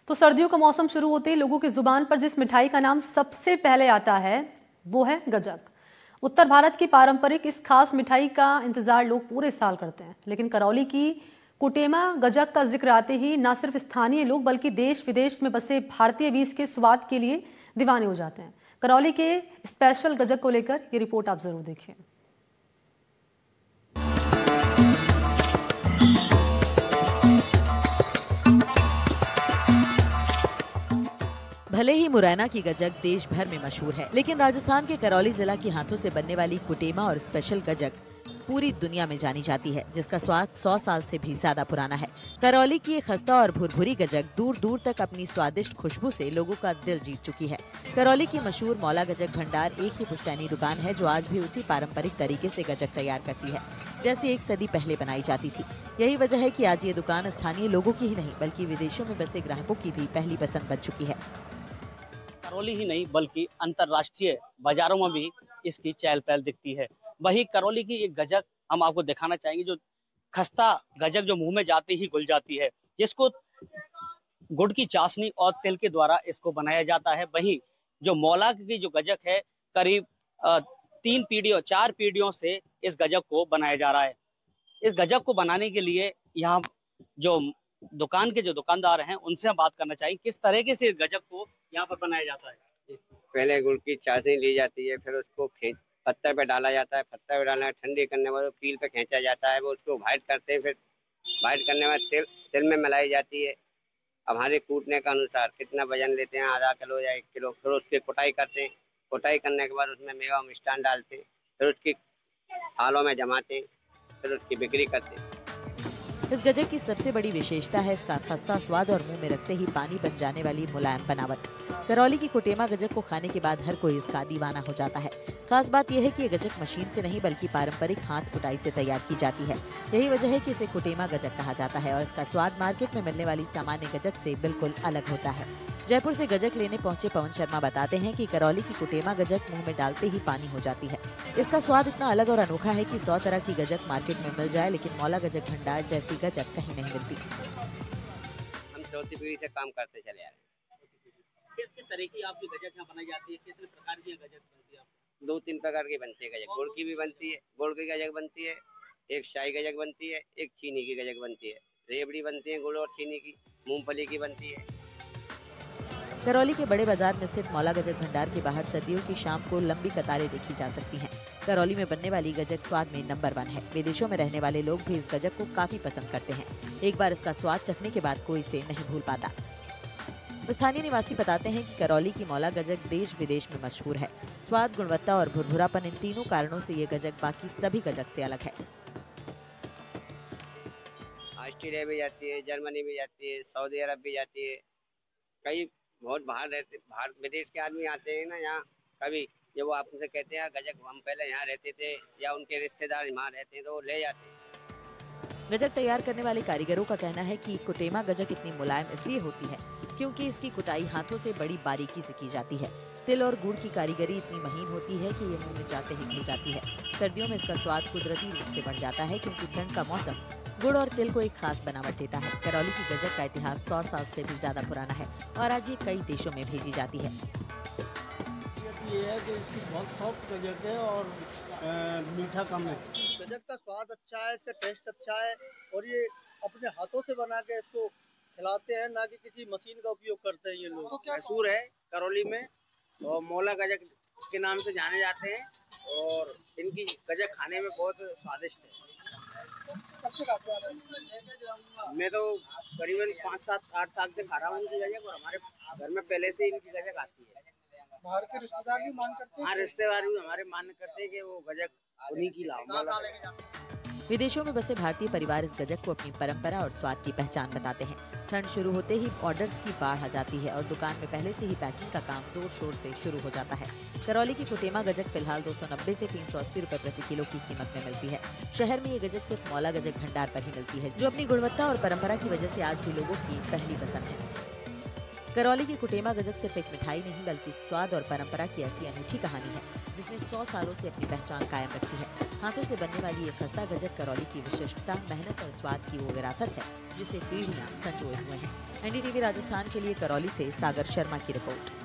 तो सर्दियों का मौसम शुरू होते ही लोगों की जुबान पर जिस मिठाई का नाम सबसे पहले आता है वो है गजक। उत्तर भारत की पारंपरिक इस खास मिठाई का इंतजार लोग पूरे साल करते हैं, लेकिन करौली की कुटेमा गजक का जिक्र आते ही न सिर्फ स्थानीय लोग बल्कि देश विदेश में बसे भारतीय भी इसके स्वाद के लिए दीवाने हो जाते हैं। करौली के स्पेशल गजक को लेकर ये रिपोर्ट आप जरूर देखिए। भले ही मुरैना की गजक देश भर में मशहूर है, लेकिन राजस्थान के करौली जिला के हाथों से बनने वाली कुटेमा और स्पेशल गजक पूरी दुनिया में जानी जाती है, जिसका स्वाद 100 साल से भी ज्यादा पुराना है। करौली की ये खस्ता और भुरभुरी गजक दूर दूर तक अपनी स्वादिष्ट खुशबू से लोगों का दिल जीत चुकी है। करौली की मशहूर मौला गजक भंडार एक ही पुश्तैनी दुकान है जो आज भी उसी पारंपरिक तरीके से गजक तैयार करती है जैसे एक सदी पहले बनाई जाती थी। यही वजह है कि आज ये दुकान स्थानीय लोगों की ही नहीं बल्कि विदेशों में बसे ग्राहकों की भी पहली पसंद बन चुकी है। करौली ही नहीं बल्कि अंतर्राष्ट्रीय बाजारों में भी इसकी चहल पहल दिखती है। वही करौली की एक गजक हम आपको दिखाना चाहेंगे, जो खस्ता गजक जो मुंह में जाते ही घुल जाती है, जिसको गुड़ की चाशनी और तिल के द्वारा इसको बनाया जाता है। वहीं जो मौला की जो गजक है, करीब 4 पीढ़ियों से इस गजक को बनाया जा रहा है। इस गजक को बनाने के लिए यहाँ जो दुकान के जो दुकानदार हैं उनसे हम बात करना चाहिए किस तरीके से इस गजक को यहाँ पर बनाया जाता है। पहले गुड़ की चाशनी ली जाती है, फिर उसको पत्थर पे डाला जाता है, पत्थर पे डालना ठंडी करने के बाद कील पे खींचा जाता है, वो उसको वाइट करते हैं, फिर वाइट करने के बाद तिल में मिलाई जाती है। अब हमारे कूटने के अनुसार कितना वजन लेते हैं, आधा किलो या 1 किलो, फिर उसकी कुटाई करते हैं। कुटाई करने के बाद उसमें मेवा मिष्ठान डालते हैं, फिर उसकी थालों में जमाते हैं, फिर उसकी बिक्री करते हैं। इस गजक की सबसे बड़ी विशेषता है इसका खस्ता स्वाद और मुंह में रखते ही पानी बन जाने वाली मुलायम बनावट। करौली की कुटेमा गजक को खाने के बाद हर कोई इसका दीवाना हो जाता है। खास बात यह है कि ये गजक मशीन से नहीं बल्कि पारंपरिक हाथ कुटाई से तैयार की जाती है। यही वजह है कि इसे कुटेमा गजक कहा जाता है और इसका स्वाद मार्केट में मिलने वाली सामान्य गजक से बिल्कुल अलग होता है। जयपुर से गजक लेने पहुंचे पवन शर्मा बताते हैं कि करौली की कुटेमा गजक मुंह में डालते ही पानी हो जाती है। इसका स्वाद इतना अलग और अनोखा है कि 100 तरह की गजक मार्केट में मिल जाए, लेकिन मौला गजक भंडार जैसी गजक कहीं नहीं मिलती। हम चौथी पीढ़ी से काम करते चले आ रहे हैं। किस तरह की आपकी गजक यहाँ बनाई जाती है, कितने प्रकार की गजक बनती है? 2-3 प्रकार की बनती है गजक। गुड़ की भी बनती है, गुड़ की गजक बनती है, एक शाही गजक बनती है, एक चीनी की गजक बनती है, रेवड़ी बनती है गुड़ और चीनी की, मूंगफली की बनती है। करौली के बड़े बाजार में स्थित मौला गजक भंडार के बाहर सर्दियों की शाम को लंबी कतारें देखी जा सकती हैं। करौली में बनने वाली गजक स्वाद में नंबर 1 है। विदेशों में रहने वाले लोग भी इस गजक को काफी पसंद करते हैं। एक बार इसका स्वाद चखने के बाद कोई इसे नहीं भूल पाता। स्थानीय निवासी बताते हैं कि करौली की मौला गजक देश विदेश में मशहूर है। स्वाद, गुणवत्ता और भुरभुरापन, इन तीनों कारणों से ये गजक बाकी सभी गजक से अलग है। ऑस्ट्रेलिया भी जाती है, जर्मनी भी जाती है, सऊदी अरब भी जाती है। कई बहुत बाहर विदेश के आदमी आते हैं ना यहाँ, कभी जब वो आपसे कहते हैं गजक हम पहले यहाँ रहते थे या उनके रिश्तेदार यहाँ रहते हैं तो वो ले जाते हैं। गजक तैयार करने वाले कारीगरों का कहना है कि कुटेमा गजक इतनी मुलायम इसलिए होती है क्योंकि इसकी कुटाई हाथों से बड़ी बारीकी से की जाती है। तिल और गुड़ की कारीगरी इतनी महीन होती है कि ये मुंह में जाते ही घुल जाती है। सर्दियों में इसका स्वाद कुदरती रूप से बढ़ जाता है क्योंकि ठंड का मौसम गुड़ और तिल को एक खास बनावट देता है। करौली की गजक का इतिहास 100 साल से भी ज्यादा पुराना है और आज ये कई देशों में भेजी जाती है। ये है कि इसकी बहुत सॉफ्ट गजक है और मीठा कम है। गजक का स्वाद अच्छा है, इसका टेस्ट अच्छा है और ये अपने हाथों से बना के इसको खिलाते हैं, ना कि किसी मशीन का उपयोग करते हैं ये लोग। मशहूर है करौली में और मौला गजक के नाम से जाने जाते हैं और इनकी गजक खाने में बहुत स्वादिष्ट है। मैं तो करीबन 5-7-8 साल से खा रहा हूँ इनकी गजक और हमारे घर में पहले से इनकी गजक आती है। बाहर के रिश्तेदार भी मान करते हैं। हाँ, रिश्तेदार भी हमारे मान करते हैं कि वो गजक उन्हीं की लाओ। विदेशों में बसे भारतीय परिवार इस गजक को अपनी परंपरा और स्वाद की पहचान बताते हैं। ठंड शुरू होते ही ऑर्डर्स की बाढ़ आ जाती है और दुकान में पहले से ही पैकिंग का काम जोर शोर से शुरू हो जाता है। करौली की कुटेमा गजक फिलहाल 290 से 380 रुपए प्रति किलो की कीमत में मिलती है। शहर में ये गजक सिर्फ मौला गजक भंडार पर ही मिलती है, जो अपनी गुणवत्ता और परंपरा की वजह से आज भी लोगों की पहली पसंद है। करौली की कुटेमा गजक सिर्फ एक मिठाई नहीं बल्कि स्वाद और परंपरा की ऐसी अनूठी कहानी है जिसने 100 सालों से अपनी पहचान कायम रखी है। हाथों से बनने वाली ये खस्ता गजक करौली की विशिष्टता, मेहनत और स्वाद की वो विरासत है जिसे पीढ़ियां संजोए हुए हैं। NDTV राजस्थान के लिए करौली से सागर शर्मा की रिपोर्ट।